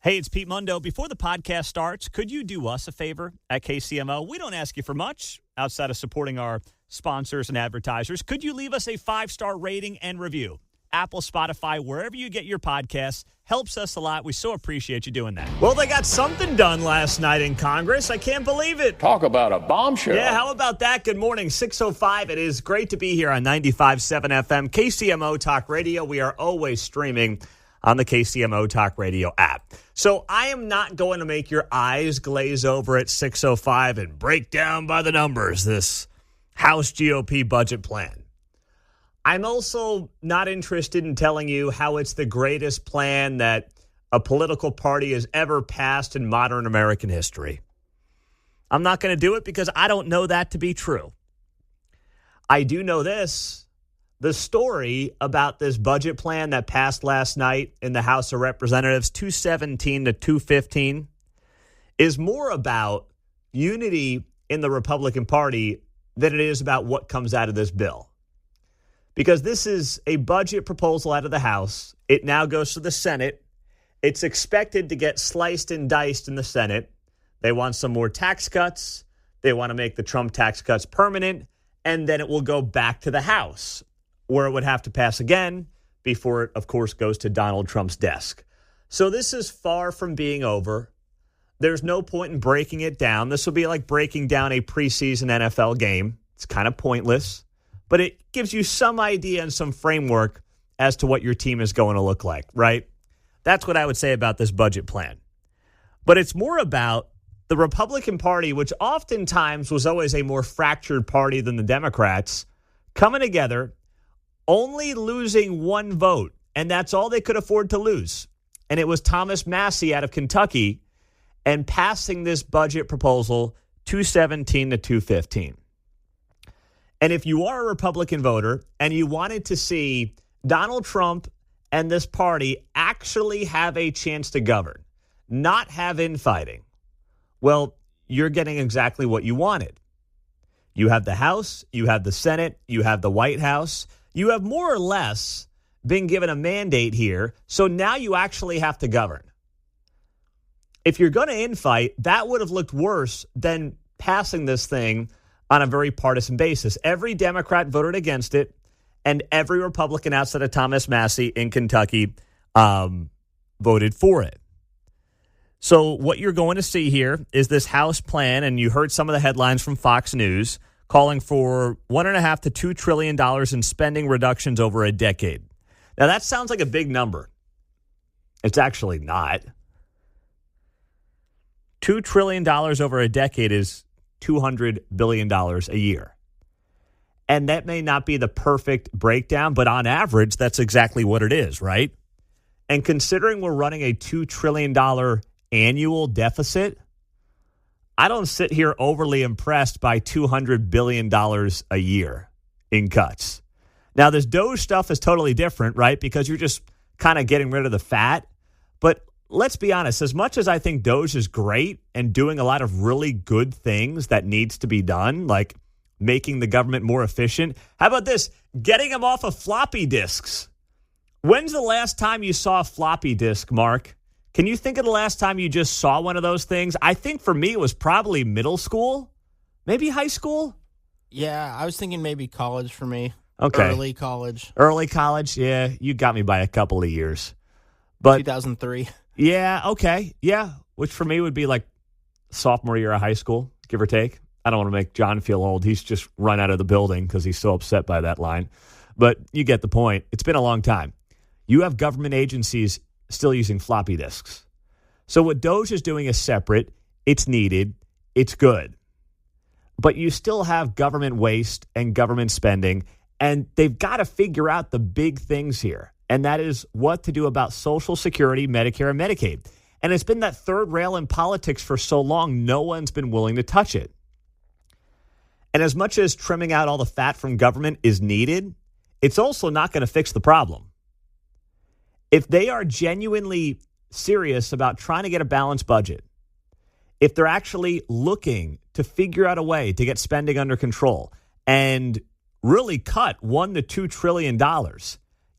Hey, it's Pete Mundo. Before the podcast starts, could you do us a favor at KCMO? We don't ask you for much outside of supporting our sponsors and advertisers. Could you leave us a 5-star rating and review? Apple, Spotify, wherever you get your podcasts. Helps us a lot. We so appreciate you doing that. Well, they got something done last night in Congress. I can't believe it. Talk about a bombshell. Yeah, how about that? Good morning, 6:05. It is great to be here on 95.7 FM, KCMO Talk Radio. We are always streaming on the KCMO Talk Radio app. So I am not going to make your eyes glaze over at 6:05 and break down by the numbers this House GOP budget plan. I'm also not interested in telling you how it's the greatest plan that a political party has ever passed in modern American history. I'm not going to do it because I don't know that to be true. I do know this. The story about this budget plan that passed last night in the House of Representatives, 217 to 215, is more about unity in the Republican Party than it is about what comes out of this bill. Because this is a budget proposal out of the House. It now goes to the Senate. It's expected to get sliced and diced in the Senate. They want some more tax cuts. They want to make the Trump tax cuts permanent. And then it will go back to the House, where it would have to pass again before it, of course, goes to Donald Trump's desk. So this is far from being over. There's no point in breaking it down. This will be like breaking down a preseason NFL game. It's kind of pointless, but it gives you some idea and some framework as to what your team is going to look like, right? That's what I would say about this budget plan. But it's more about the Republican Party, which oftentimes was always a more fractured party than the Democrats, coming together, only losing one vote, and that's all they could afford to lose. And it was Thomas Massie out of Kentucky and passing this budget proposal 217 to 215. And if you are a Republican voter and you wanted to see Donald Trump and this party actually have a chance to govern, not have infighting, well, you're getting exactly what you wanted. You have the House, you have the Senate, you have the White House. You have more or less been given a mandate here, so now you actually have to govern. If you're going to infight, that would have looked worse than passing this thing on a very partisan basis. Every Democrat voted against it, and every Republican outside of Thomas Massie in Kentucky voted for it. So what you're going to see here is this House plan, and you heard some of the headlines from Fox News, calling for $1.5 to $2 trillion in spending reductions over a decade. Now, that sounds like a big number. It's actually not. $2 trillion over a decade is $200 billion a year. And that may not be the perfect breakdown, but on average, that's exactly what it is, right? And considering we're running a $2 trillion annual deficit, I don't sit here overly impressed by $200 billion a year in cuts. Now, this DOGE stuff is totally different, right? Because you're just kind of getting rid of the fat. But let's be honest, as much as I think DOGE is great and doing a lot of really good things that needs to be done, like making the government more efficient, how about this? Getting them off of floppy disks. When's the last time you saw a floppy disk, Mark? Can you think of the last time you just saw one of those things? I think for me, it was probably middle school, maybe high school. Yeah, I was thinking maybe college for me. Okay. Early college. Early college, yeah. You got me by a couple of years. But 2003. Yeah, okay. Yeah, which for me would be like sophomore year of high school, give or take. I don't want to make John feel old. He's just run out of the building because he's so upset by that line. But you get the point. It's been a long time. You have government agencies still using floppy disks. So what DOGE is doing is separate. It's needed. It's good. But you still have government waste and government spending, and they've got to figure out the big things here, and that is what to do about Social Security, Medicare, and Medicaid. And it's been that third rail in politics for so long, no one's been willing to touch it. And as much as trimming out all the fat from government is needed, it's also not going to fix the problem. If they are genuinely serious about trying to get a balanced budget, if they're actually looking to figure out a way to get spending under control and really cut $1 to $2 trillion,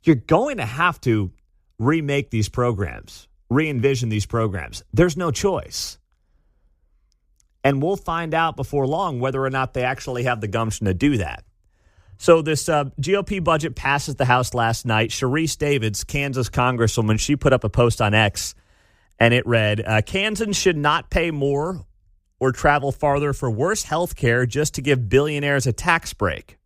you're going to have to remake these programs. re-envision these programs. There's no choice. And we'll find out before long whether or not they actually have the gumption to do that. So this GOP budget passes the House last night. Sharice Davids, Kansas Congresswoman, she put up a post on X, and it read, Kansans should not pay more or travel farther for worse health care just to give billionaires a tax break.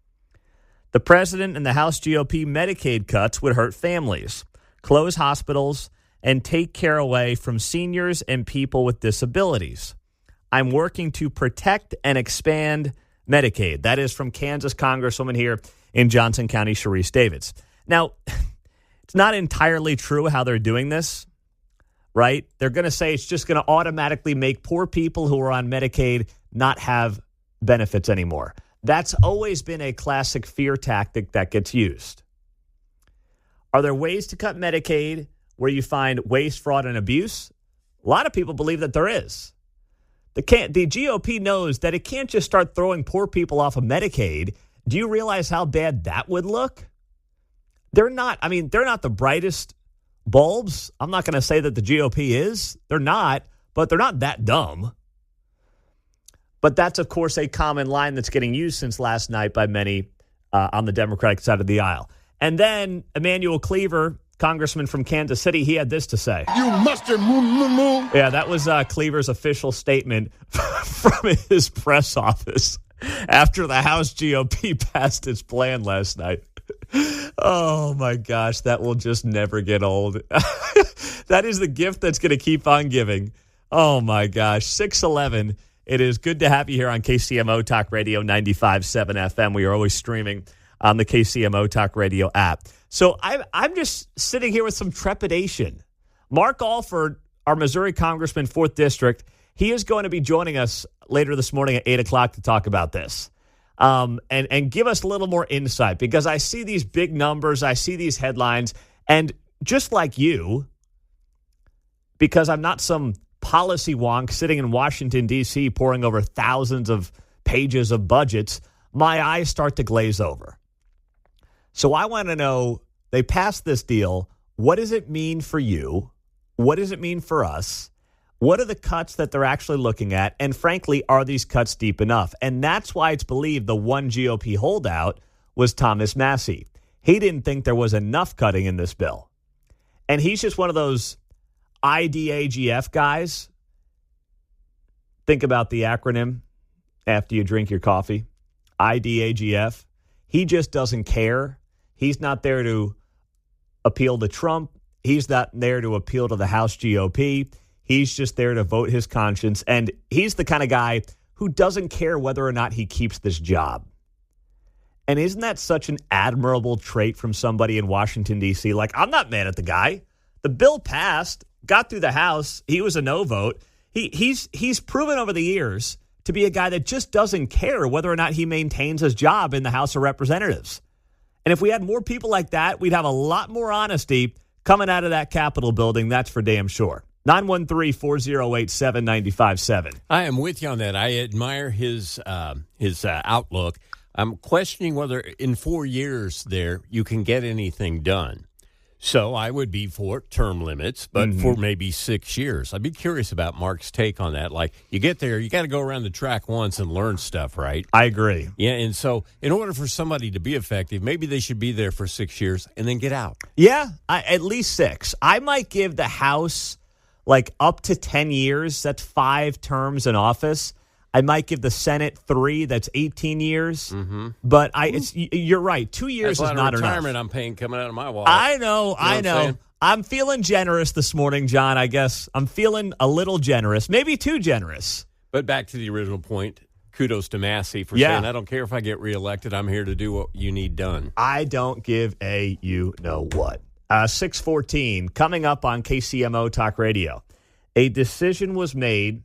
The president and the House GOP Medicaid cuts would hurt families, close hospitals, and take care away from seniors and people with disabilities. I'm working to protect and expand Medicaid. That is from Kansas Congresswoman here in Johnson County, Sharice Davids. Now, it's not entirely true how they're doing this, right? They're going to say it's just going to automatically make poor people who are on Medicaid not have benefits anymore. That's always been a classic fear tactic that gets used. Are there ways to cut Medicaid where you find waste, fraud, and abuse? A lot of people believe that there is. The GOP knows that it can't just start throwing poor people off of Medicaid. Do you realize how bad that would look? They're not the brightest bulbs. I'm not going to say that the GOP is. They're not, but they're not that dumb. But that's, of course, a common line that's getting used since last night by many on the Democratic side of the aisle. And then Emmanuel Cleaver, congressman from Kansas City, he had this to say. You mustard moo. Yeah, that was Cleaver's official statement from his press office after the House GOP passed its plan last night. Oh, my gosh, that will just never get old. That is the gift that's going to keep on giving. Oh, my gosh, 6:11. It is good to have you here on KCMO Talk Radio 95.7 FM. We are always streaming on the KCMO Talk Radio app. So I'm just sitting here with some trepidation. Mark Alford, our Missouri Congressman, 4th District, he is going to be joining us later this morning at 8 o'clock to talk about this and give us a little more insight, because I see these big numbers, I see these headlines, and just like you, because I'm not some policy wonk sitting in Washington, D.C., poring over thousands of pages of budgets, my eyes start to glaze over. So I want to know, they passed this deal. What does it mean for you? What does it mean for us? What are the cuts that they're actually looking at? And frankly, are these cuts deep enough? And that's why it's believed the one GOP holdout was Thomas Massie. He didn't think there was enough cutting in this bill. And he's just one of those IDAGF guys. Think about the acronym after you drink your coffee. IDAGF. He just doesn't care. He's not there to appeal to Trump. He's not there to appeal to the House GOP. He's just there to vote his conscience. And he's the kind of guy who doesn't care whether or not he keeps this job. And isn't that such an admirable trait from somebody in Washington, D.C.? Like, I'm not mad at the guy. The bill passed, got through the House. He was a no vote. He's proven over the years to be a guy that just doesn't care whether or not he maintains his job in the House of Representatives. And if we had more people like that, we'd have a lot more honesty coming out of that Capitol building. That's for damn sure. 913-408-7957. I am with you on that. I admire his outlook. I'm questioning whether in 4 years there you can get anything done. So I would be for term limits, but for maybe 6 years. I'd be curious about Mark's take on that. Like, you get there, you got to go around the track once and learn stuff, right? I agree. Yeah, and so in order for somebody to be effective, maybe they should be there for 6 years and then get out. Yeah, at least 6. I might give the House like up to 10 years. That's 5 terms in office. I might give the Senate 3. That's 18 years. But you're right. 2 years That's is not enough. Retirement I'm paying coming out of my wallet. I know. I'm feeling generous this morning, John. I guess I'm feeling a little generous, maybe too generous. But back to the original point, kudos to Massey for saying, I don't care if I get reelected. I'm here to do what you need done. I don't give a you-know-what. 6:14, coming up on KCMO Talk Radio. A decision was made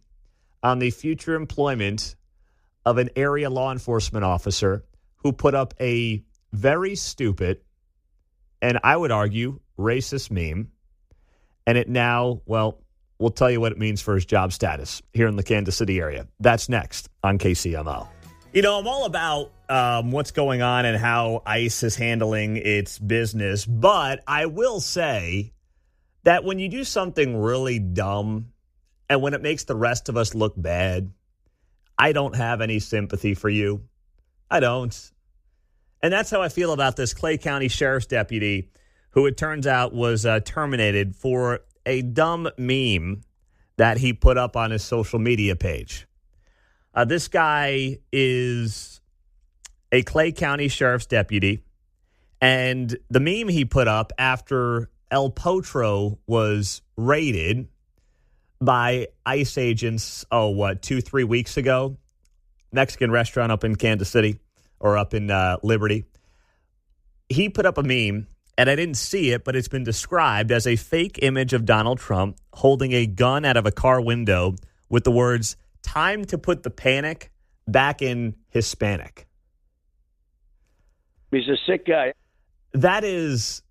on the future employment of an area law enforcement officer who put up a very stupid, and I would argue, racist meme. And it now, well, we'll tell you what it means for his job status here in the Kansas City area. That's next on KCMO. You know, I'm all about what's going on and how ICE is handling its business, but I will say that when you do something really dumb and when it makes the rest of us look bad, I don't have any sympathy for you. I don't. And that's how I feel about this Clay County Sheriff's deputy who it turns out was terminated for a dumb meme that he put up on his social media page. This guy is a Clay County Sheriff's deputy, and the meme he put up after El Potro was raided by ICE agents, 2-3 weeks ago, Mexican restaurant up in Kansas City or up in Liberty. He put up a meme, and I didn't see it, but it's been described as a fake image of Donald Trump holding a gun out of a car window with the words, "Time to put the panic back in Hispanic." He's a sick guy. That is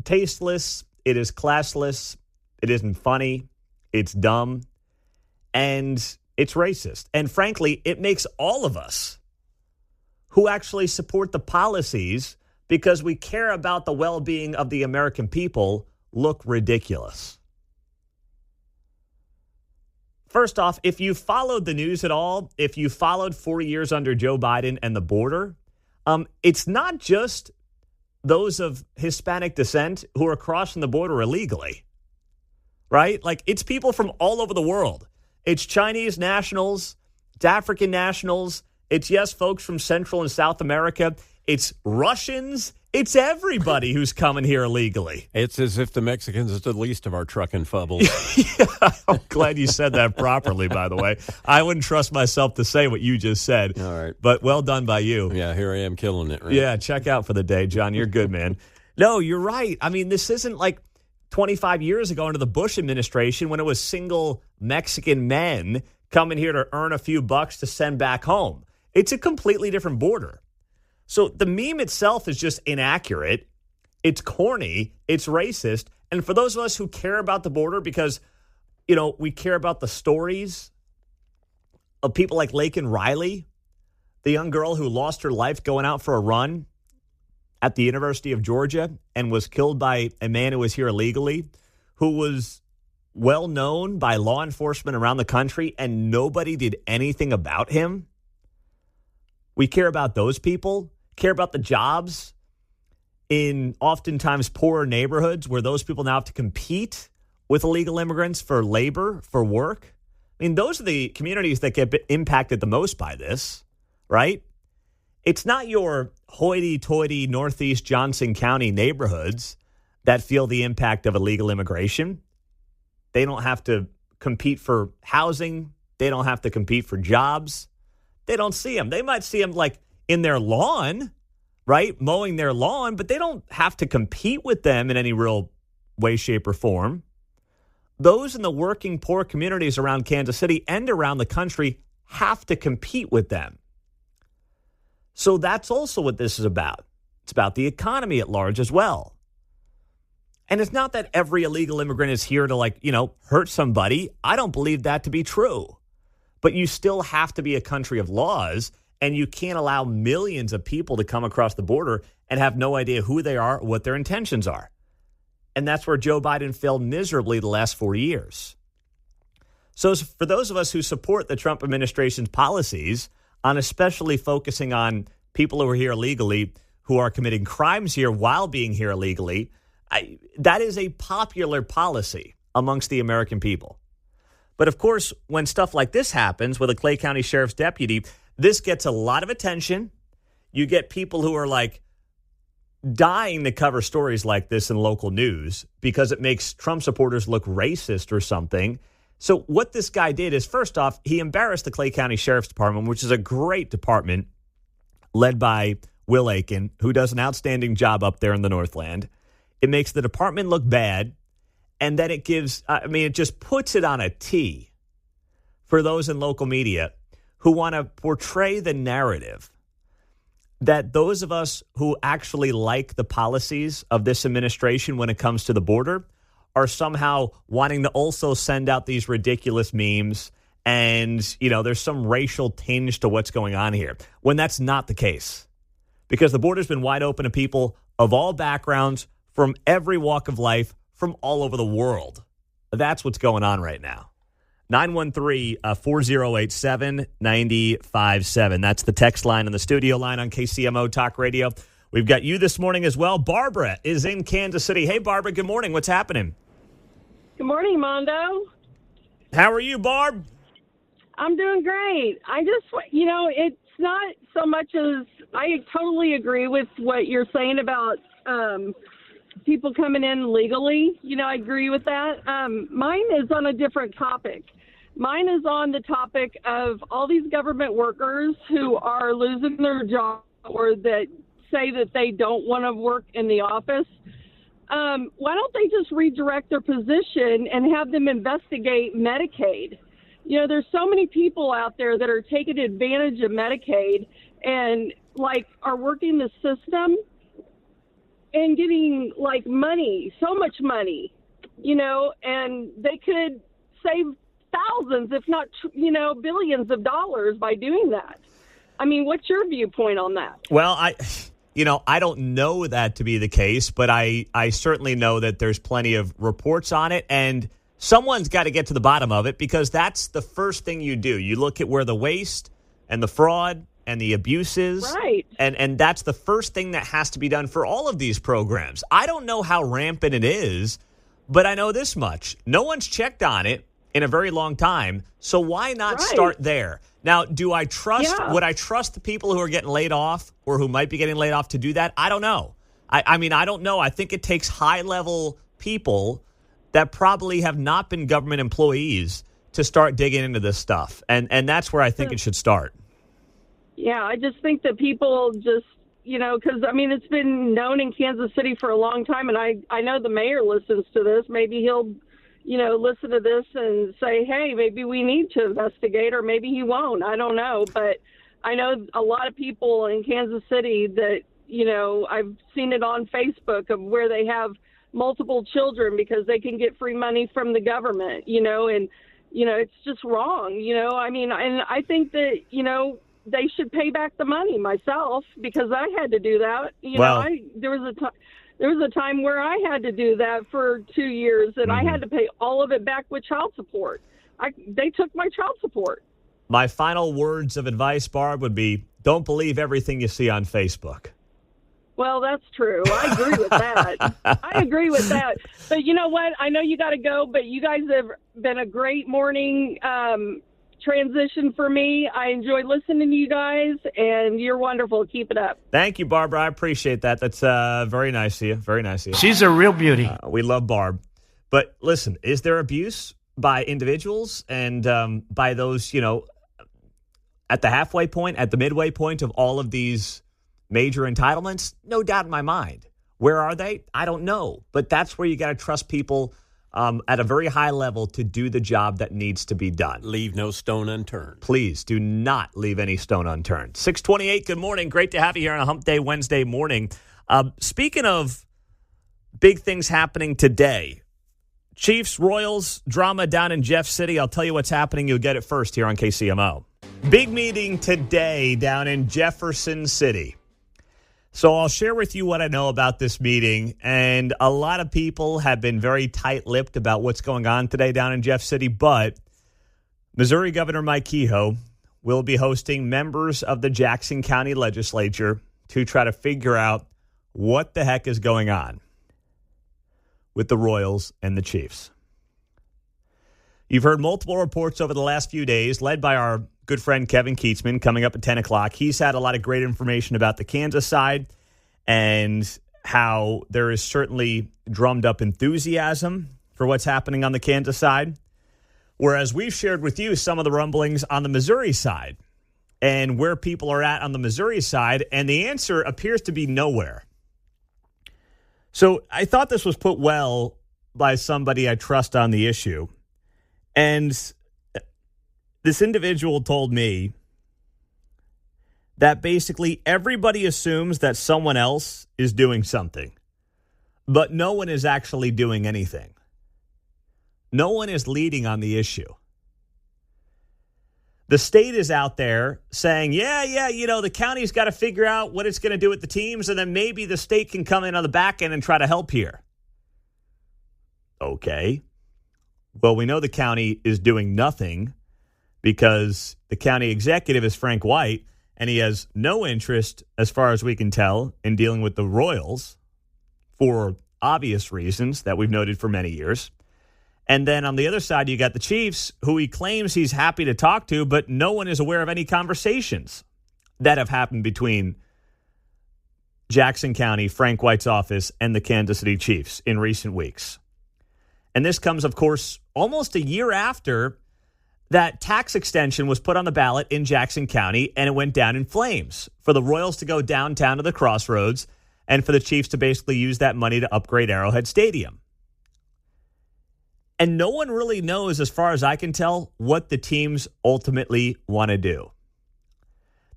tasteless. It is classless. It isn't funny. It's dumb. And it's racist. And frankly, it makes all of us who actually support the policies because we care about the well-being of the American people look ridiculous. First off, if you followed the news at all, if you followed 4 years under Joe Biden and the border, it's not just those of Hispanic descent who are crossing the border illegally, right? Like, it's people from all over the world. It's Chinese nationals, it's African nationals, it's, yes, folks from Central and South America, it's Russians, it's everybody who's coming here illegally. It's as if the Mexicans are the least of our trucking fubbles. Yeah, I'm glad you said that properly, by the way. I wouldn't trust myself to say what you just said. All right. But well done by you. Yeah, here I am killing it, right? Yeah, check out for the day, John. You're good, man. No, you're right. I mean, this isn't like 25 years ago under the Bush administration when it was single Mexican men coming here to earn a few bucks to send back home. It's a completely different border. So the meme itself is just inaccurate. It's corny. It's racist. And for those of us who care about the border because, we care about the stories of people like Laken Riley, the young girl who lost her life going out for a run at the University of Georgia and was killed by a man who was here illegally, who was well known by law enforcement around the country, and nobody did anything about him. We care about those people, care about the jobs in oftentimes poorer neighborhoods where those people now have to compete with illegal immigrants for labor, for work. I mean, those are the communities that get impacted the most by this, right? It's not your hoity-toity Northeast Johnson County neighborhoods that feel the impact of illegal immigration. They don't have to compete for housing. They don't have to compete for jobs. They don't see them. They might see them like in their lawn, right? Mowing their lawn, but they don't have to compete with them in any real way, shape, or form. Those in the working poor communities around Kansas City and around the country have to compete with them. So that's also what this is about. It's about the economy at large as well. And it's not that every illegal immigrant is here to hurt somebody. I don't believe that to be true. But you still have to be a country of laws, and you can't allow millions of people to come across the border and have no idea who they are or what their intentions are. And that's where Joe Biden failed miserably the last 4 years. So for those of us who support the Trump administration's policies on especially focusing on people who are here illegally, who are committing crimes here while being here illegally, that is a popular policy amongst the American people. But of course, when stuff like this happens with a Clay County Sheriff's deputy, this gets a lot of attention. You get people who are dying to cover stories like this in local news because it makes Trump supporters look racist or something. So what this guy did is, first off, he embarrassed the Clay County Sheriff's Department, which is a great department led by Will Aiken, who does an outstanding job up there in the Northland. It makes the department look bad. And then it it just puts it on a tee for those in local media who want to portray the narrative that those of us who actually like the policies of this administration when it comes to the border are somehow wanting to also send out these ridiculous memes and, there's some racial tinge to what's going on here, when that's not the case. Because the border's been wide open to people of all backgrounds, from every walk of life, from all over the world. That's what's going on right now. 913-4087-957. That's the text line and the studio line on KCMO Talk Radio. We've got you this morning as well. Barbara is in Kansas City. Hey, Barbara, good morning. What's happening? Good morning, Mondo. How are you, Barb? I'm doing great. I just, it's not so much as I totally agree with what you're saying about people coming in legally. I agree with that. Mine is on a different topic. Mine is on the topic of all these government workers who are losing their job or that say that they don't want to work in the office. Why don't they just redirect their position and have them investigate Medicaid? There's so many people out there that are taking advantage of Medicaid and are working the system and getting money, so much money, and they could save thousands, if not, billions of dollars by doing that. I mean, what's your viewpoint on that? Well, I don't know that to be the case, but I certainly know that there's plenty of reports on it, and someone's got to get to the bottom of it because that's the first thing you do. You look at where the waste and the fraud and the abuse is, right? And that's the first thing that has to be done for all of these programs. I don't know how rampant it is, but I know this much. No one's checked on it in a very long time, so why not start there? Now, would I trust the people who are getting laid off or who might be getting laid off to do that? I don't know. I mean, I don't know. I think it takes high-level people that probably have not been government employees to start digging into this stuff, and that's where I think it should start. Yeah, I just think that people just, because, it's been known in Kansas City for a long time, and I know the mayor listens to this. Maybe he'll listen to this and say, hey, maybe we need to investigate, or maybe he won't. I don't know. But I know a lot of people in Kansas City that, I've seen it on Facebook of where they have multiple children because they can get free money from the government, and, it's just wrong, and I think that, they should pay back the money myself because I had to do that. There was a time where I had to do that for 2 years, and I had to pay all of it back with child support. They took my child support. My final words of advice, Barb, would be don't believe everything you see on Facebook. Well, that's true. I agree with that. But you know what? I know you got to go, but you guys have been a great morning transition for me. I enjoy listening to you guys, and you're wonderful. Keep it up. Thank you, Barbara. I appreciate that. That's very nice of you. Very nice of you. She's a real beauty. We love Barb. But listen, is there abuse by individuals and by those, at the halfway point, at the midway point of all of these major entitlements? No doubt in my mind. Where are they? I don't know. But that's where you got to trust people at a very high level to do the job that needs to be done. Leave no stone unturned. Please do not leave any stone unturned. 628, good morning. Great to have you here on a Hump Day Wednesday morning. Speaking of big things happening today, Chiefs, Royals, drama down in Jeff City. I'll tell you what's happening. You'll get it first here on KCMO. Big meeting today down in Jefferson City. So I'll share with you what I know about this meeting, and a lot of people have been very tight-lipped about what's going on today down in Jeff City, but Missouri Governor Mike Kehoe will be hosting members of the Jackson County Legislature to try to figure out what the heck is going on with the Royals and the Chiefs. You've heard multiple reports over the last few days, led by our good friend Kevin Keatsman, coming up at 10 o'clock. He's had a lot of great information about the Kansas side and how there is certainly drummed up enthusiasm for what's happening on the Kansas side, whereas we've shared with you some of the rumblings on the Missouri side and where people are at on the Missouri side, and the answer appears to be nowhere. So I thought this was put well by somebody I trust on the issue. And this individual told me that basically everybody assumes that someone else is doing something, but no one is actually doing anything. No one is leading on the issue. The state is out there saying, the county's got to figure out what it's going to do with the teams, and then maybe the state can come in on the back end and try to help here. Okay. Well, we know the county is doing nothing because the county executive is Frank White, and he has no interest, as far as we can tell, in dealing with the Royals for obvious reasons that we've noted for many years. And then on the other side, you got the Chiefs, who he claims he's happy to talk to, but no one is aware of any conversations that have happened between Jackson County, Frank White's office, and the Kansas City Chiefs in recent weeks. And this comes, of course, almost a year after that tax extension was put on the ballot in Jackson County, and it went down in flames for the Royals to go downtown to the Crossroads and for the Chiefs to basically use that money to upgrade Arrowhead Stadium. And no one really knows, as far as I can tell, what the teams ultimately want to do.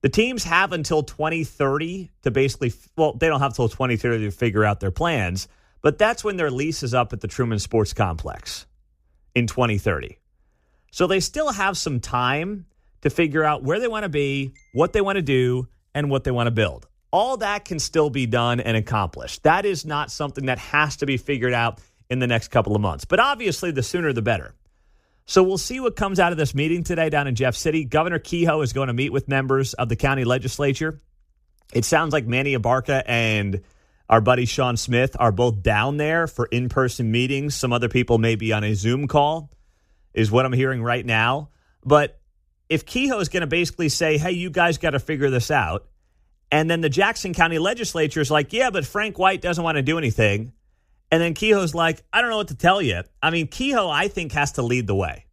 The teams have until 2030 to basically, well, they don't have until 2030 to figure out their plans, but that's when their lease is up at the Truman Sports Complex in 2030. So they still have some time to figure out where they want to be, what they want to do, and what they want to build. All that can still be done and accomplished. That is not something that has to be figured out in the next couple of months. But obviously, the sooner the better. So we'll see what comes out of this meeting today down in Jeff City. Governor Kehoe is going to meet with members of the county legislature. It sounds like Manny Abarca and our buddy Sean Smith are both down there for in-person meetings. Some other people may be on a Zoom call, is what I'm hearing right now. But if Kehoe is going to basically say, hey, you guys got to figure this out, and then the Jackson County legislature is like, yeah, but Frank White doesn't want to do anything, and then Kehoe's like, I don't know what to tell you. I mean, Kehoe, I think, has to lead the way.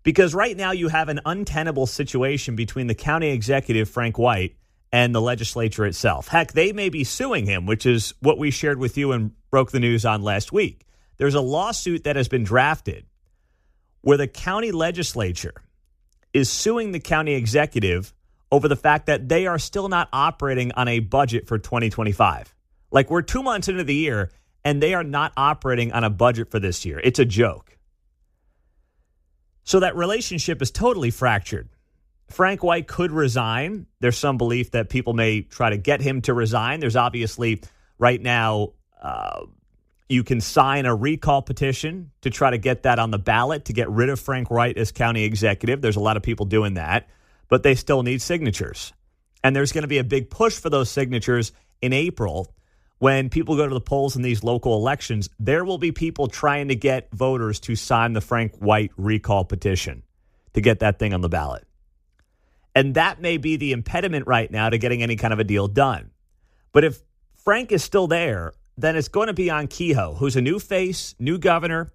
Because right now you have an untenable situation between the county executive, Frank White, and the legislature itself. Heck, they may be suing him, which is what we shared with you and broke the news on last week. There's a lawsuit that has been drafted where the county legislature is suing the county executive over the fact that they are still not operating on a budget for 2025. Like, we're 2 months into the year, and they are not operating on a budget for this year. It's a joke. So that relationship is totally fractured. Frank White could resign. There's some belief that people may try to get him to resign. There's obviously, right now, you can sign a recall petition to try to get that on the ballot to get rid of Frank White as county executive. There's a lot of people doing that, but they still need signatures. And there's going to be a big push for those signatures in April. When people go to the polls in these local elections, there will be people trying to get voters to sign the Frank White recall petition to get that thing on the ballot. And that may be the impediment right now to getting any kind of a deal done. But if Frank is still there, then it's going to be on Kehoe, who's a new face, new governor,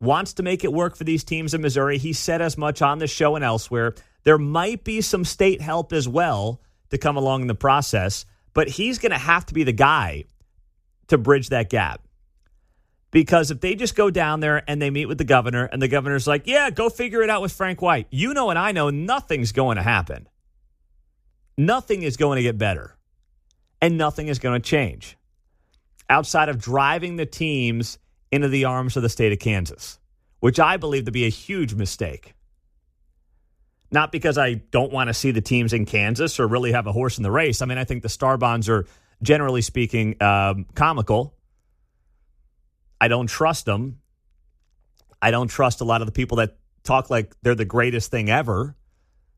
wants to make it work for these teams in Missouri. He said as much on this show and elsewhere. There might be some state help as well to come along in the process, but he's going to have to be the guy to bridge that gap. Because if they just go down there and they meet with the governor and the governor's like, yeah, go figure it out with Frank White. You know and I know nothing's going to happen. Nothing is going to get better. And nothing is going to change outside of driving the teams into the arms of the state of Kansas, which I believe to be a huge mistake. Not because I don't want to see the teams in Kansas or really have a horse in the race. I mean, I think the Star Bonds are, generally speaking, comical. I don't trust them. I don't trust a lot of the people that talk like they're the greatest thing ever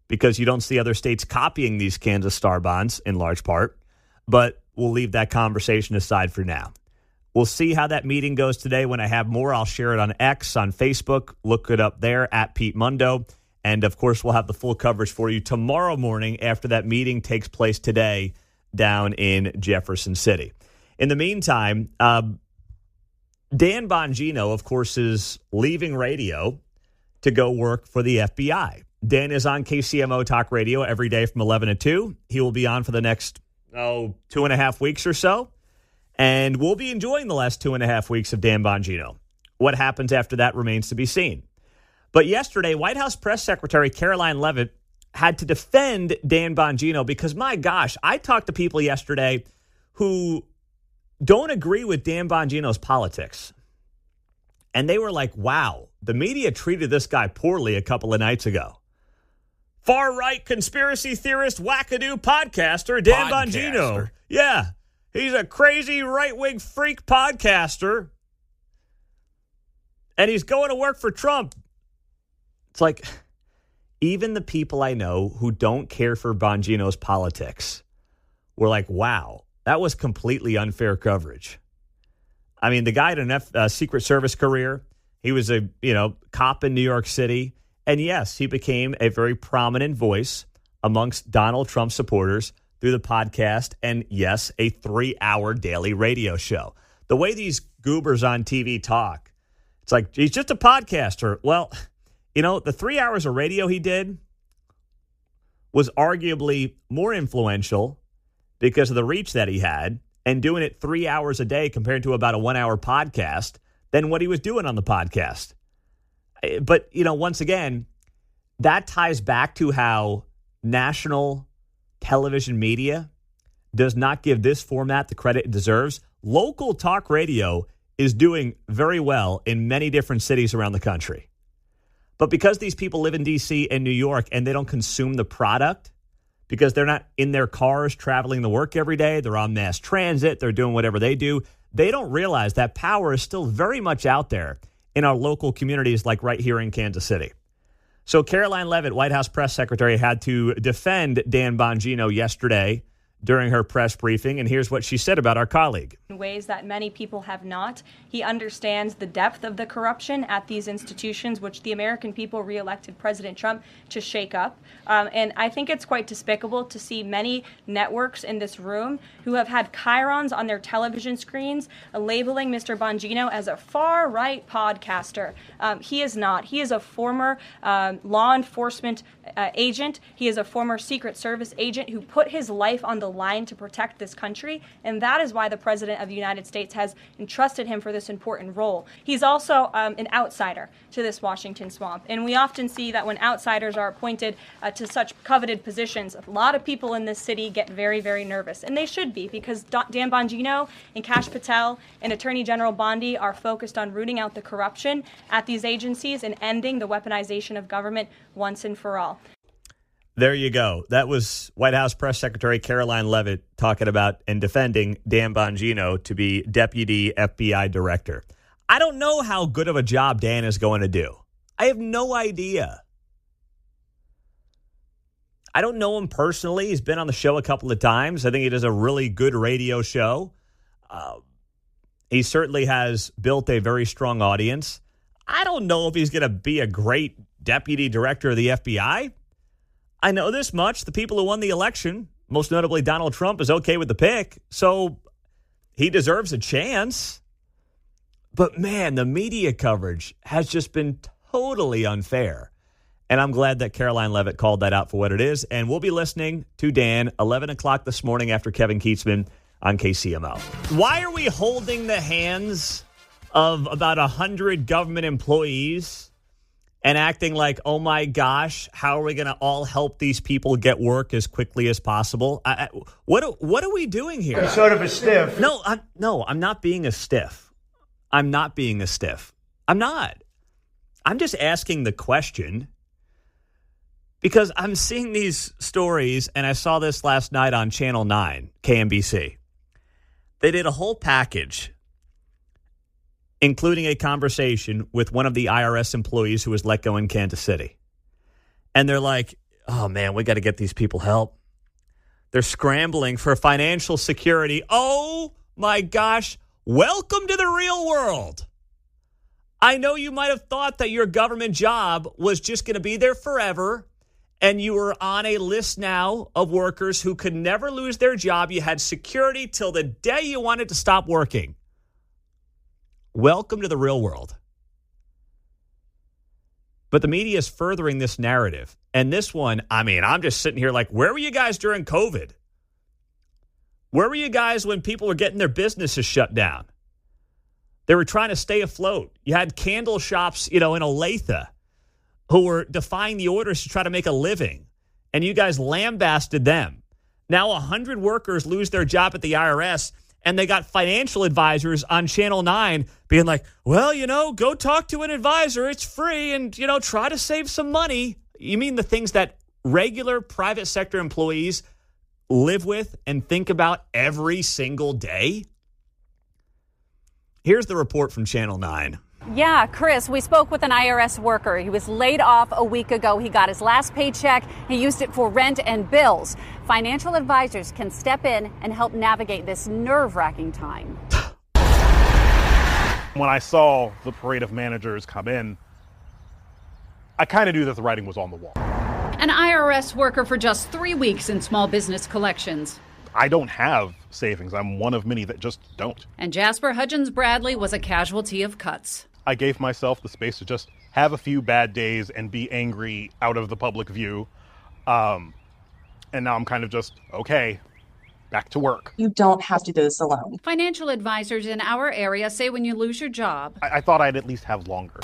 because you don't see other states copying these Kansas Star Bonds in large part. But we'll leave that conversation aside for now. We'll see how that meeting goes today. When I have more, I'll share it on X, on Facebook. Look it up there, at Pete Mundo. And, of course, we'll have the full coverage for you tomorrow morning after that meeting takes place today down in Jefferson City. In the meantime, Dan Bongino, of course, is leaving radio to go work for the FBI. Dan is on KCMO Talk Radio every day from 11 to 2. He will be on for the next, 2.5 weeks or so. And we'll be enjoying the last 2.5 weeks of Dan Bongino. What happens after that remains to be seen. But yesterday, White House Press Secretary Caroline Leavitt had to defend Dan Bongino because, my gosh, I talked to people yesterday who don't agree with Dan Bongino's politics. And they were like, wow, the media treated this guy poorly a couple of nights ago. Far-right conspiracy theorist, wackadoo podcaster, Dan Bongino. Yeah, he's a crazy right-wing freak podcaster. and he's going to work for Trump. It's like, even the people I know who don't care for Bongino's politics were like, wow, that was completely unfair coverage. I mean, the guy had a Secret Service career. He was a cop in New York City. And yes, he became a very prominent voice amongst Donald Trump supporters through the podcast and, yes, a 3-hour daily radio show. The way these goobers on TV talk, it's like, he's just a podcaster. Well, the 3 hours of radio he did was arguably more influential because of the reach that he had, and doing it 3 hours a day compared to about a 1-hour podcast than what he was doing on the podcast. But, once again, that ties back to how national television media does not give this format the credit it deserves. Local talk radio is doing very well in many different cities around the country. But because these people live in D.C. and New York and they don't consume the product, because they're not in their cars traveling to work every day, they're on mass transit, they're doing whatever they do, they don't realize that power is still very much out there in our local communities, like right here in Kansas City. So Caroline Leavitt, White House press secretary, had to defend Dan Bongino yesterday during her press briefing, and here's what she said about our colleague. In ways that many people have not. He understands the depth of the corruption at these institutions, which the American people reelected President Trump to shake up. And I think it's quite despicable to see many networks in this room who have had chyrons on their television screens labeling Mr. Bongino as a far-right podcaster. He is not. He is a former law enforcement agent. He is a former Secret Service agent who put his life on the line to protect this country, and that is why the President of the United States has entrusted him for this important role. He's also an outsider to this Washington swamp, and we often see that when outsiders are appointed to such coveted positions, a lot of people in this city get very, very nervous, and they should be, because Dan Bongino and Kash Patel and Attorney General Bondi are focused on rooting out the corruption at these agencies and ending the weaponization of government once and for all. There you go. That was White House Press Secretary Caroline Leavitt talking about and defending Dan Bongino to be Deputy FBI Director. I don't know how good of a job Dan is going to do. I have no idea. I don't know him personally. He's been on the show a couple of times. I think he does a really good radio show. He certainly has built a very strong audience. I don't know if he's going to be a great Deputy Director of the FBI. I know this much. The people who won the election, most notably Donald Trump, is okay with the pick. So he deserves a chance. But, man, the media coverage has just been totally unfair. And I'm glad that Caroline Leavitt called that out for what it is. And we'll be listening to Dan 11 o'clock this morning after Kevin Keatsman on KCMO. Why are we holding the hands of about 100 government employees and acting like, oh, my gosh, how are we going to all help these people get work as quickly as possible? What are we doing here? You're sort of a stiff. No, I'm not being a stiff. I'm not being a stiff. I'm not. I'm just asking the question because I'm seeing these stories, and I saw this last night on Channel 9, KMBC. They did a whole package, including a conversation with one of the IRS employees who was let go in Kansas City. And they're like, oh, man, we got to get these people help. They're scrambling for financial security. Oh, my gosh. Welcome to the real world. I know you might have thought that your government job was just going to be there forever, and you were on a list now of workers who could never lose their job. You had security till the day you wanted to stop working. Welcome to the real world. But the media is furthering this narrative. And this one, I mean, I'm just sitting here like, where were you guys during COVID? Where were you guys when people were getting their businesses shut down? They were trying to stay afloat. You had candle shops, in Olathe who were defying the orders to try to make a living. And you guys lambasted them. Now 100 workers lose their job at the IRS, and they got financial advisors on Channel 9 being like, well, go talk to an advisor. It's free, and, try to save some money. You mean the things that regular private sector employees live with and think about every single day? Here's the report from Channel 9. Yeah, Chris, we spoke with an IRS worker. He was laid off a week ago. He got his last paycheck. He used it for rent and bills. Financial advisors can step in and help navigate this nerve-wracking time. When I saw the parade of managers come in, I kind of knew that the writing was on the wall. An IRS worker for just 3 weeks in small business collections. I don't have savings. I'm one of many that just don't. And Jasper Hudgens Bradley was a casualty of cuts. I gave myself the space to just have a few bad days and be angry out of the public view. And now I'm kind of just, okay, back to work. You don't have to do this alone. Financial advisors in our area say when you lose your job, I thought I'd at least have longer.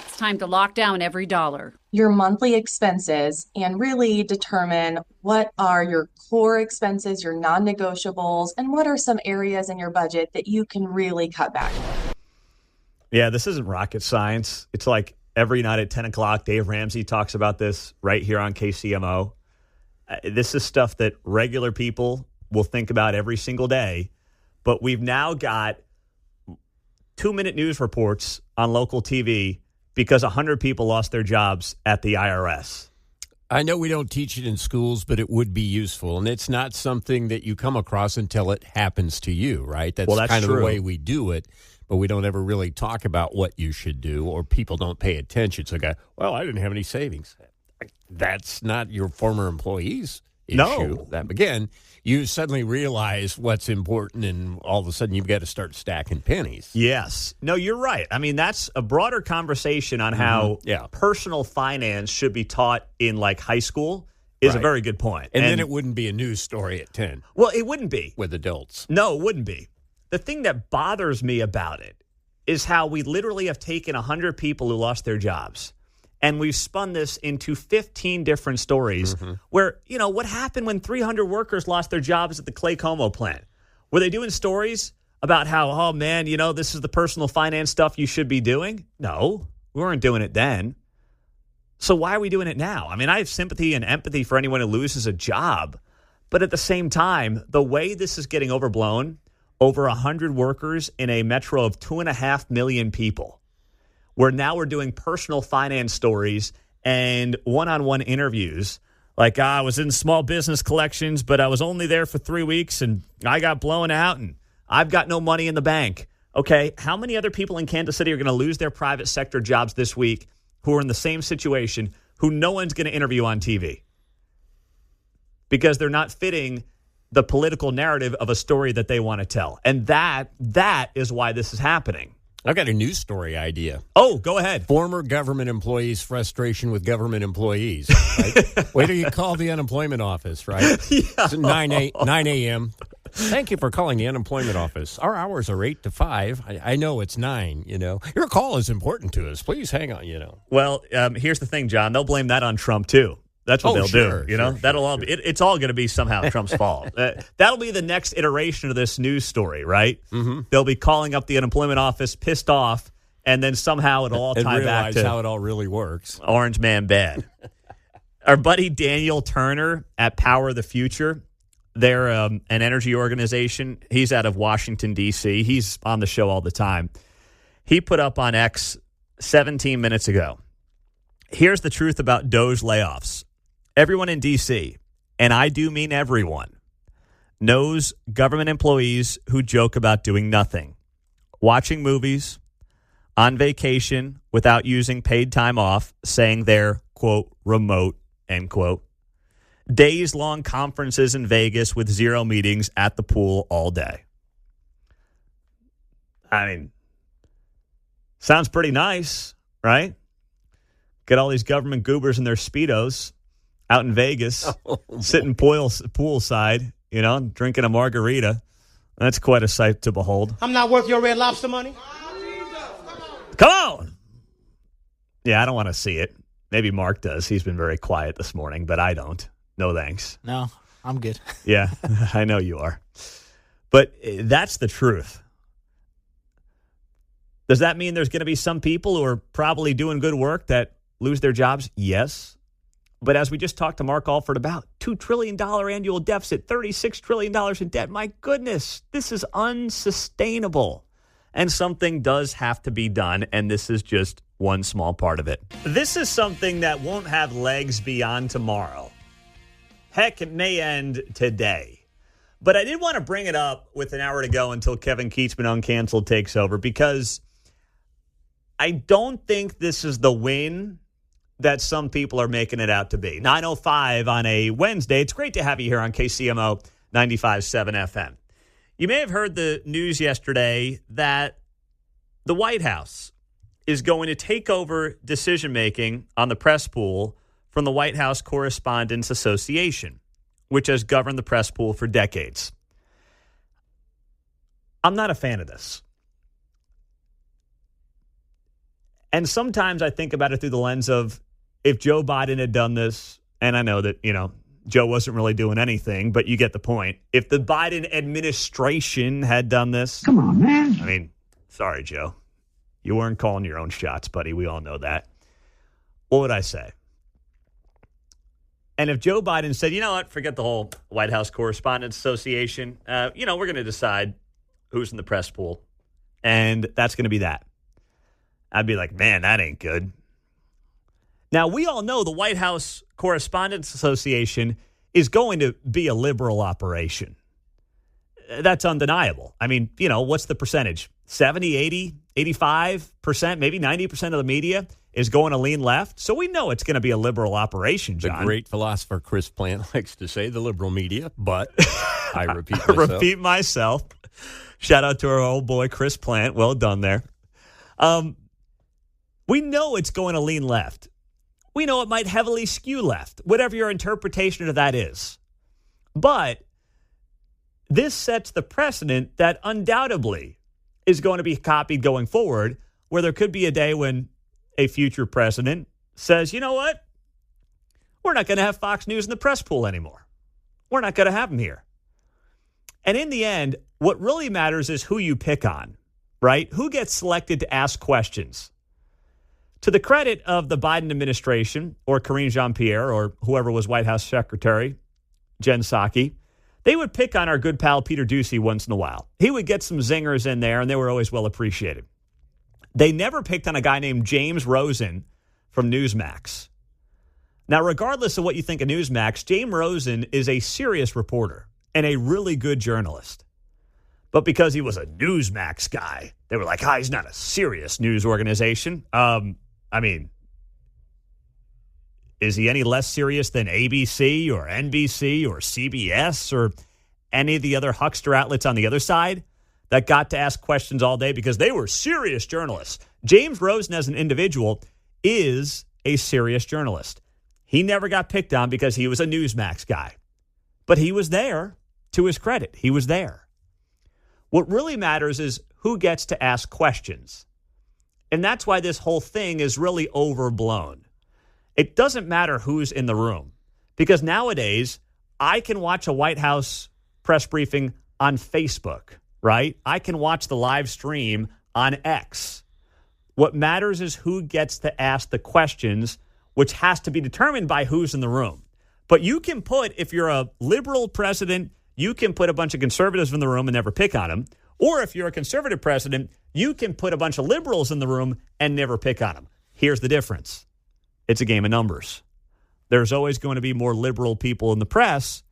it's time to lock down every dollar. Your monthly expenses and really determine what are your core expenses, your non-negotiables, and what are some areas in your budget that you can really cut back. Yeah, this isn't rocket science. It's like every night at 10 o'clock, Dave Ramsey talks about this right here on KCMO. This is stuff that regular people will think about every single day. But we've now got 2-minute news reports on local TV because 100 people lost their jobs at the IRS. I know we don't teach it in schools, but it would be useful. And it's not something that you come across until it happens to you, right? That's kind of true. the way we do it. But we don't ever really talk about what you should do, or people don't pay attention. So, well, I didn't have any savings. That's not your former employee's issue. No. That, again, you suddenly realize what's important, and all of a sudden you've got to start stacking pennies. Yes. No, you're right. I mean, that's a broader conversation on how personal finance should be taught in, like, high school is a very good point. And then it wouldn't be a news story at 10. Well, it wouldn't be. With adults. No, it wouldn't be. The thing that bothers me about it is how we literally have taken 100 people who lost their jobs, and we've spun this into 15 different stories where, you know, what happened when 300 workers lost their jobs at the Clay Como plant? Were they doing stories about how, oh, man, you know, this is the personal finance stuff you should be doing? No, we weren't doing it then. So why are we doing it now? I mean, I have sympathy and empathy for anyone who loses a job, but at the same time, the way this is getting overblown, over 100 workers in a metro of 2.5 million people, where now we're doing personal finance stories and one-on-one interviews. Like, I was in small business collections, but I was only there for 3 weeks, and I got blown out, and I've got no money in the bank. Okay, how many other people in Kansas City are going to lose their private sector jobs this week who are in the same situation, who no one's going to interview on TV? Because they're not fitting the political narrative of a story that they want to tell. And that is why this is happening. I've got a news story idea. Oh, go ahead. Former government employees' frustration with government employees. Right? Wait till you call the unemployment office, right? Yeah. It's 9 a.m. Thank you for calling the unemployment office. Our hours are 8 to 5. I know it's 9, you know. Your call is important to us. Please hang on, you know. Well, here's the thing, John. They'll blame that on Trump, too. That's what they'll do. You know, that'll all be. It's all going to be somehow Trump's fault. That'll be the next iteration of this news story, right? Mm-hmm. They'll be calling up the unemployment office, pissed off, and then somehow it'll all tie back to how it all really works. Orange Man bad. Our buddy Daniel Turner at Power of the Future, they're an energy organization. He's out of Washington, D.C. He's on the show all the time. He put up on X 17 minutes ago. Here's the truth about Doge layoffs. Everyone in D.C., and I do mean everyone, knows government employees who joke about doing nothing, watching movies, on vacation without using paid time off, saying they're, quote, remote, end quote, days-long conferences in Vegas with 0 meetings at the pool all day. I mean, sounds pretty nice, right? Get all these government goobers in their Speedos out in Vegas, sitting poolside, you know, drinking a margarita. That's quite a sight to behold. I'm not worth your Red Lobster money. Come on. Yeah, I don't want to see it. Maybe Mark does. He's been very quiet this morning, but I don't. No thanks. No, I'm good. Yeah, I know you are. But that's the truth. Does that mean there's going to be some people who are probably doing good work that lose their jobs? Yes. But as we just talked to Mark Alford about, $2 trillion annual deficit, $36 trillion in debt. My goodness, this is unsustainable. and something does have to be done, and this is just one small part of it. This is something that won't have legs beyond tomorrow. Heck, it may end today. But I did want to bring it up with an hour to go until Kevin Keatsman Uncanceled takes over, because I don't think this is the win that some people are making it out to be. 9:05 on a Wednesday. It's great to have you here on KCMO 95.7 FM. You may have heard the news yesterday that the White House is going to take over decision-making on the press pool from the White House Correspondents Association, which has governed the press pool for decades. I'm not a fan of this. And sometimes I think about it through the lens of, if Joe Biden had done this, and I know that, Joe wasn't really doing anything, but you get the point. If the Biden administration had done this. Come on, man. I mean, sorry, Joe. You weren't calling your own shots, buddy. We all know that. What would I say? And if Joe Biden said, you know what, forget the whole White House Correspondents Association. We're going to decide who's in the press pool. And that's going to be that. I'd be like, man, that ain't good. Now, we all know the White House Correspondents Association is going to be a liberal operation. That's undeniable. I mean, what's the percentage? 70, 80, 85%, maybe 90% of the media is going to lean left. So we know it's going to be a liberal operation, John. The great philosopher Chris Plant likes to say the liberal media, but I repeat myself. Shout out to our old boy, Chris Plant. Well done there. We know it's going to lean left. We know it might heavily skew left, whatever your interpretation of that is. But this sets the precedent that undoubtedly is going to be copied going forward, where there could be a day when a future president says, you know what? We're not going to have Fox News in the press pool anymore. We're not going to have them here. And in the end, what really matters is who you pick on, right? Who gets selected to ask questions? To the credit of the Biden administration, or Karine Jean-Pierre, or whoever was White House Secretary, Jen Psaki, they would pick on our good pal Peter Doocy once in a while. He would get some zingers in there, and they were always well appreciated. They never picked on a guy named James Rosen from Newsmax. Now, regardless of what you think of Newsmax, James Rosen is a serious reporter and a really good journalist. But because he was a Newsmax guy, they were like, he's not a serious news organization. Is he any less serious than ABC or NBC or CBS or any of the other huckster outlets on the other side that got to ask questions all day because they were serious journalists? James Rosen as an individual is a serious journalist. He never got picked on because he was a Newsmax guy. But he was there, to his credit. He was there. What really matters is who gets to ask questions. And that's why this whole thing is really overblown. It doesn't matter who's in the room, because nowadays I can watch a White House press briefing on Facebook, right? I can watch the live stream on X. What matters is who gets to ask the questions, which has to be determined by who's in the room. But you can put, if you're a liberal president, you can put a bunch of conservatives in the room and never pick on them. Or if you're a conservative president, you can put a bunch of liberals in the room and never pick on them. Here's the difference. It's a game of numbers. There's always going to be more liberal people in the press.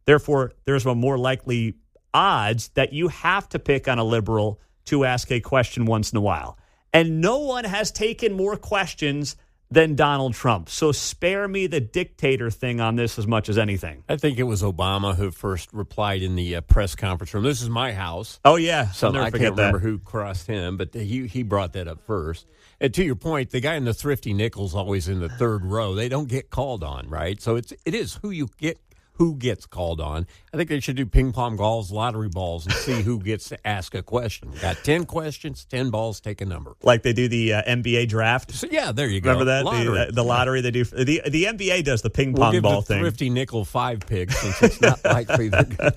Therefore, there's a more likely odds that you have to pick on a liberal to ask a question once in a while. And no one has taken more questions than Donald Trump. So spare me the dictator thing on this as much as anything. I think it was Obama who first replied in the press conference room. This is my house. Oh, yeah. So I can't remember who crossed him, but he brought that up first. And to your point, the guy in the thrifty nickel's always in the third row. They don't get called on, right? So it is who gets called on. I think they should do ping pong balls, lottery balls, and see who gets to ask a question. We got 10 questions, 10 balls, take a number. Like they do the NBA draft. So, yeah, there you go. Remember that? Lottery. The lottery they do. The NBA does the ping pong ball the thing. Thrifty nickel 5 picks since it's not likely they're good.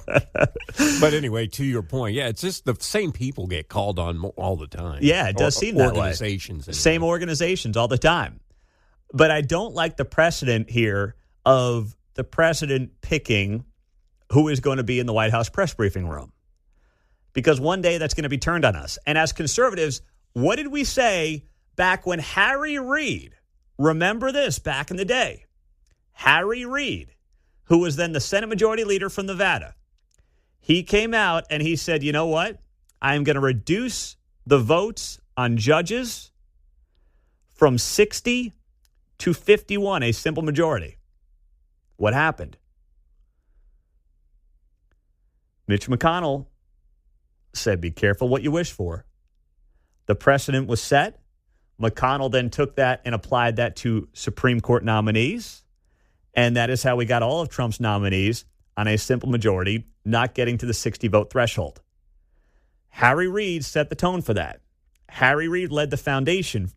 But anyway, to your point, yeah, it's just the same people get called on all the time. Yeah, it does seem that way. Organizations. Anyway. Same organizations all the time. But I don't like the precedent here of the president picking who is going to be in the White House press briefing room. because one day that's going to be turned on us. And as conservatives, what did we say back when Harry Reid, remember this back in the day, Harry Reid, who was then the Senate Majority Leader from Nevada, he came out and he said, you know what? I'm going to reduce the votes on judges from 60 to 51, a simple majority. What happened? Mitch McConnell said, be careful what you wish for. The precedent was set. McConnell then took that and applied that to Supreme Court nominees. And that is how we got all of Trump's nominees on a simple majority, not getting to the 60-vote threshold. Harry Reid set the tone for that. Harry Reid laid the foundation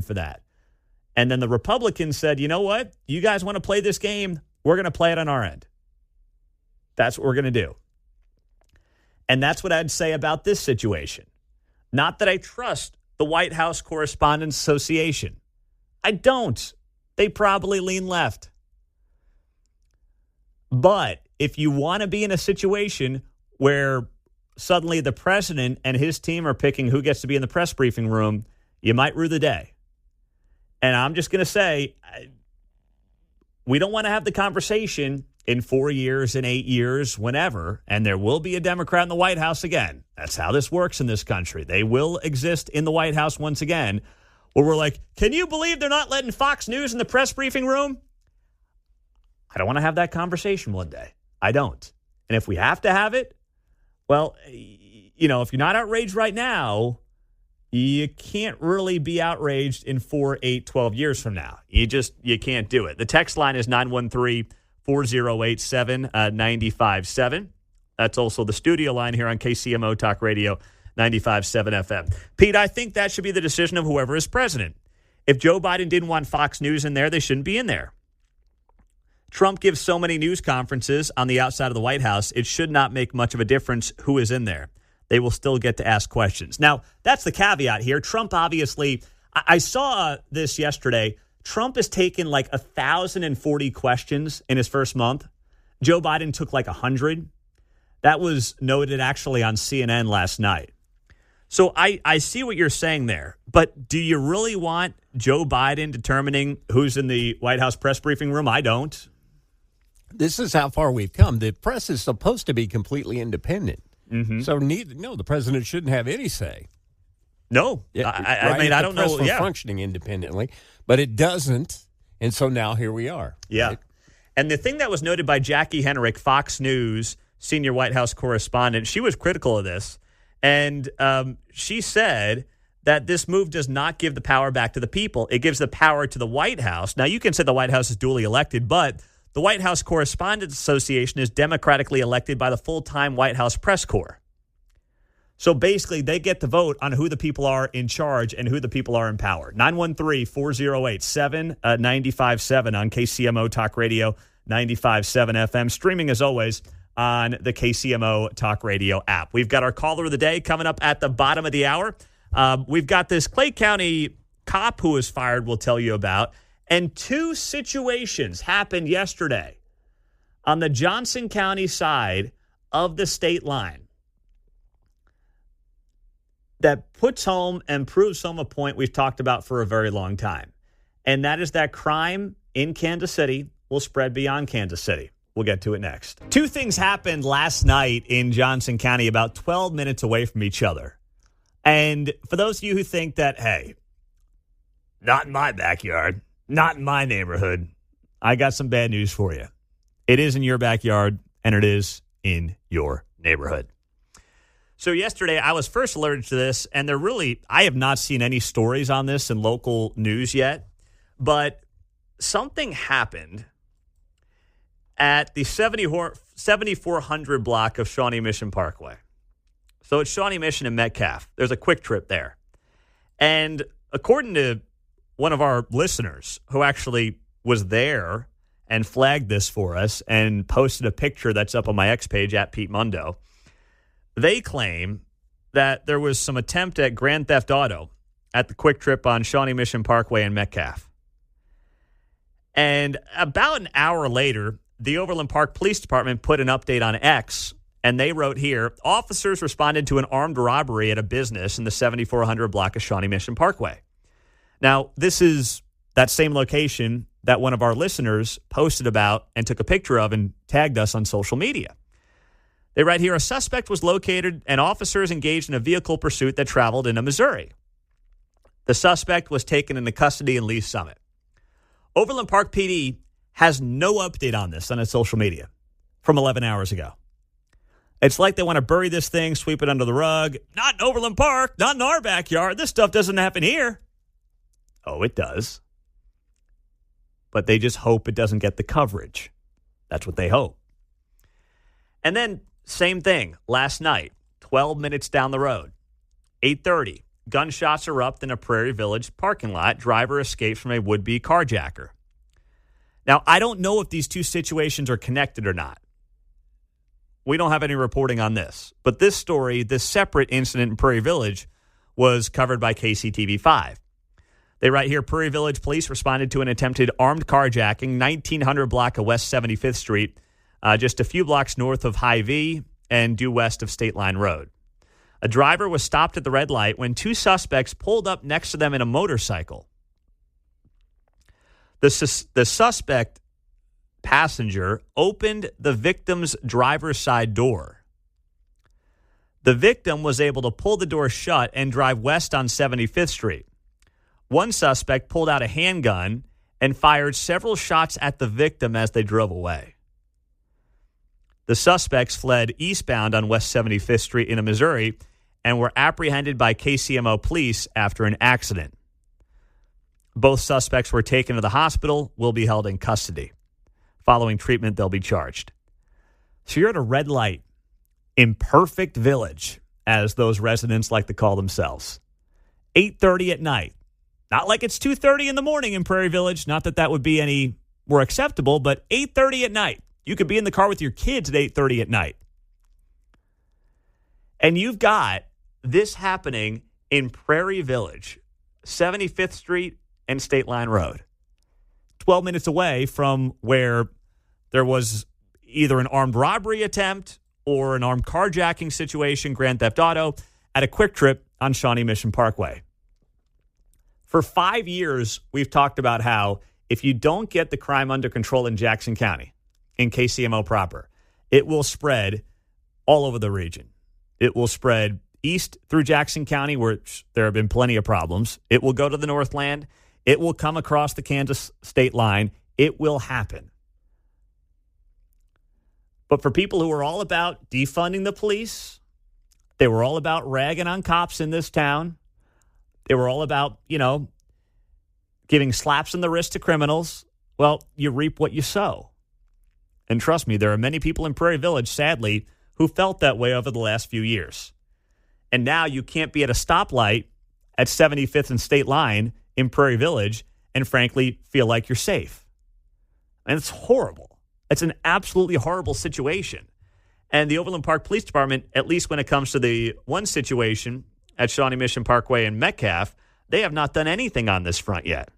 for that. And then the Republicans said, you know what? You guys want to play this game? We're going to play it on our end. That's what we're going to do. And that's what I'd say about this situation. Not that I trust the White House Correspondents Association. I don't. They probably lean left. But if you want to be in a situation where suddenly the president and his team are picking who gets to be in the press briefing room, you might rue the day. And I'm just going to say, we don't want to have the conversation in 4 years, in 8 years, whenever, and there will be a Democrat in the White House again. That's how this works in this country. They will exist in the White House once again, where we're like, can you believe they're not letting Fox News in the press briefing room? I don't want to have that conversation one day. I don't. And if we have to have it, well, you know, if you're not outraged right now, you can't really be outraged in 4, 8, 12 years from now. You can't do it. The text line is 913-4087-957. That's also the studio line here on KCMO Talk Radio 95.7 FM. Pete, I think that should be the decision of whoever is president. If Joe Biden didn't want Fox News in there, they shouldn't be in there. Trump gives so many news conferences on the outside of the White House, it should not make much of a difference who is in there. They will still get to ask questions. Now, that's the caveat here. Trump obviously, I saw this yesterday. Trump has taken like 1,040 questions in his first month. Joe Biden took like 100. That was noted actually on CNN last night. So I see what you're saying there. But do you really want Joe Biden determining who's in the White House press briefing room? I don't. This is how far we've come. The press is supposed to be completely independent. Mm-hmm. So the president shouldn't have any say. No, I mean, I don't know. Yeah, functioning independently, but it doesn't, and so now here we are. Yeah, right? And the thing that was noted by Jackie Henrick, Fox News senior White House correspondent, she was critical of this, and she said that this move does not give the power back to the people. It gives the power to the White House. Now, you can say the White House is duly elected, but the White House Correspondents Association is democratically elected by the full-time White House press corps. So basically, they get to vote on who the people are in charge and who the people are in power. 913-408-7957 on KCMO Talk Radio 95.7 FM. Streaming, as always, on the KCMO Talk Radio app. We've got our caller of the day coming up at the bottom of the hour. We've got this Clay County cop who was fired we'll tell you about. And two situations happened yesterday on the Johnson County side of the state line that puts home and proves home a point we've talked about for a very long time. And that is that crime in Kansas City will spread beyond Kansas City. We'll get to it next. Two things happened last night in Johnson County about 12 minutes away from each other. And for those of you who think that, hey, not in my backyard, not in my neighborhood, I got some bad news for you. It is in your backyard, and it is in your neighborhood. So yesterday, I was first alerted to this, and I have not seen any stories on this in local news yet, but something happened at the 7400 block of Shawnee Mission Parkway. So it's Shawnee Mission and Metcalf. There's a quick trip there. And according to one of our listeners who actually was there and flagged this for us and posted a picture that's up on my X page at Pete Mundo, they claim that there was some attempt at grand theft auto at the quick trip on Shawnee Mission Parkway in Metcalf. And about an hour later, the Overland Park Police Department put an update on X And they wrote here, officers responded to an armed robbery at a business in the 7400 block of Shawnee Mission Parkway. Now, this is that same location that one of our listeners posted about and took a picture of and tagged us on social media. They write here, a suspect was located and officers engaged in a vehicle pursuit that traveled into Missouri. The suspect was taken into custody in Lee's Summit. Overland Park PD has no update on this on its social media from 11 hours ago. It's like they want to bury this thing, sweep it under the rug. Not in Overland Park, not in our backyard. This stuff doesn't happen here. Oh, it does. But they just hope it doesn't get the coverage. That's what they hope. And then, same thing, last night, 12 minutes down the road, 8:30, gunshots erupt in a Prairie Village parking lot. Driver escapes from a would-be carjacker. Now, I don't know if these two situations are connected or not. We don't have any reporting on this. But this story, this separate incident in Prairie Village, was covered by KCTV5. They write here, Prairie Village police responded to an attempted armed carjacking, 1900 block of West 75th Street, just a few blocks north of Hy-Vee and due west of State Line Road. A driver was stopped at the red light when two suspects pulled up next to them in a motorcycle. The suspect passenger opened the victim's driver's side door. The victim was able to pull the door shut and drive west on 75th Street. One suspect pulled out a handgun and fired several shots at the victim as they drove away. The suspects fled eastbound on West 75th Street in Missouri and were apprehended by KCMO police after an accident. Both suspects were taken to the hospital, will be held in custody. Following treatment, they'll be charged. So you're at a red light in Perfect Village, as those residents like to call themselves. 8:30 at night. Not like it's 2:30 in the morning in Prairie Village. Not that that would be any more acceptable, but 8:30 at night. You could be in the car with your kids at 8:30 at night. And you've got this happening in Prairie Village, 75th Street and State Line Road. 12 minutes away from where there was either an armed robbery attempt or an armed carjacking situation, Grand Theft Auto, at a Quick Trip on Shawnee Mission Parkway. For 5 years, we've talked about how if you don't get the crime under control in Jackson County, in KCMO proper, it will spread all over the region. It will spread east through Jackson County, where there have been plenty of problems. It will go to the Northland. It will come across the Kansas state line. It will happen. But for people who are all about defunding the police, they were all about ragging on cops in this town. They were all about, giving slaps in the wrist to criminals. Well, you reap what you sow. And trust me, there are many people in Prairie Village, sadly, who felt that way over the last few years. And now you can't be at a stoplight at 75th and State Line in Prairie Village and, frankly, feel like you're safe. And it's horrible. It's an absolutely horrible situation. And the Overland Park Police Department, at least when it comes to the one situation at Shawnee Mission Parkway and Metcalf, they have not done anything on this front yet.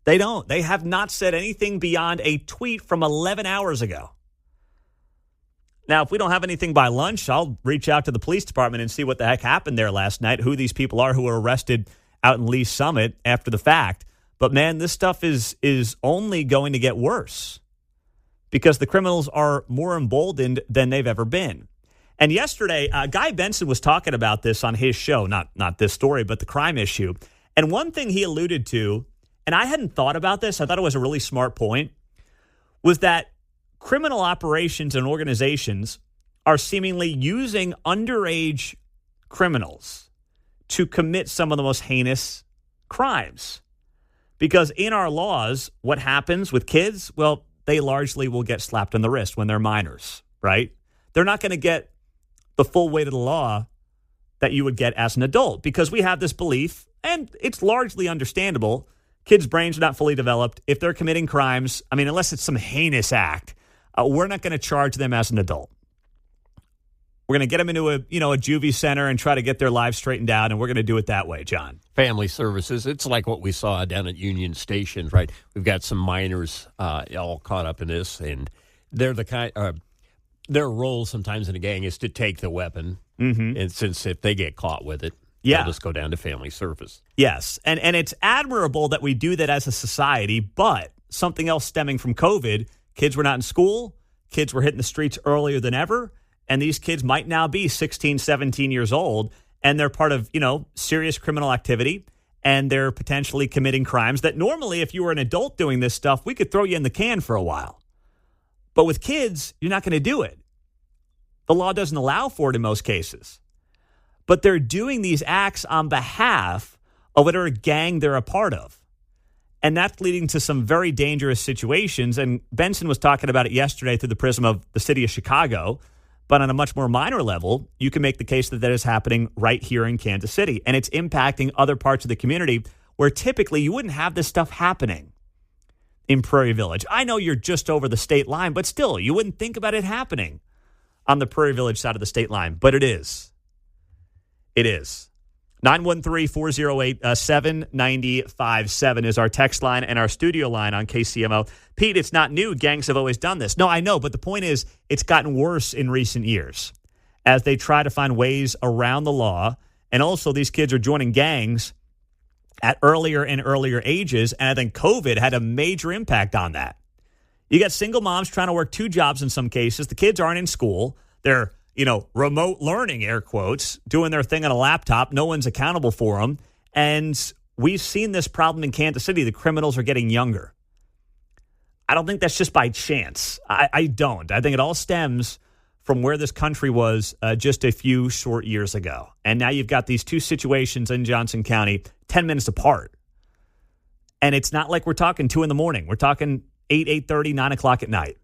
They don't. They have not said anything beyond a tweet from 11 hours ago. Now, if we don't have anything by lunch, I'll reach out to the police department and see what the heck happened there last night, who these people are who were arrested out in Lee's Summit after the fact. But, man, this stuff is only going to get worse because the criminals are more emboldened than they've ever been. And yesterday, Guy Benson was talking about this on his show, not this story, but the crime issue. And one thing he alluded to, and I hadn't thought about this, I thought it was a really smart point, was that criminal operations and organizations are seemingly using underage criminals to commit some of the most heinous crimes. Because in our laws, what happens with kids? Well, they largely will get slapped on the wrist when they're minors, right? They're not going to get the full weight of the law that you would get as an adult because we have this belief, and it's largely understandable, kids' brains are not fully developed. If they're committing crimes, unless it's some heinous act, we're not going to charge them as an adult. We're going to get them into a juvie center and try to get their lives straightened out, and we're going to do it that way, John. Family services, it's like what we saw down at Union Station, right? We've got some minors all caught up in this, and they're the kind Their role sometimes in a gang is to take the weapon. Mm-hmm. And since if they get caught with it, Yeah. they'll just go down to family service. Yes, and it's admirable that we do that as a society, but something else stemming from COVID, kids were not in school, kids were hitting the streets earlier than ever, and these kids might now be 16, 17 years old, and they're part of, serious criminal activity, and they're potentially committing crimes that normally, if you were an adult doing this stuff, we could throw you in the can for a while. But with kids, you're not going to do it. The law doesn't allow for it in most cases. But they're doing these acts on behalf of whatever gang they're a part of. And that's leading to some very dangerous situations. And Benson was talking about it yesterday through the prism of the city of Chicago. But on a much more minor level, you can make the case that is happening right here in Kansas City. And it's impacting other parts of the community where typically you wouldn't have this stuff happening in Prairie Village. I know you're just over the state line, but still, you wouldn't think about it happening on the Prairie Village side of the state line. But it is. It is. 913-408-7957 is our text line and our studio line on KCMO. Pete, it's not new. Gangs have always done this. No, I know. But the point is, it's gotten worse in recent years as they try to find ways around the law. And also, these kids are joining gangs at earlier and earlier ages. And I think COVID had a major impact on that. You got single moms trying to work two jobs in some cases. The kids aren't in school. They're remote learning, air quotes, doing their thing on a laptop. No one's accountable for them. And we've seen this problem in Kansas City. The criminals are getting younger. I don't think that's just by chance. I don't. I think it all stems from where this country was just a few short years ago. And now you've got these two situations in Johnson County 10 minutes apart. And it's not like we're talking 2 a.m. We're talking 8, 8:30, 9 o'clock at night.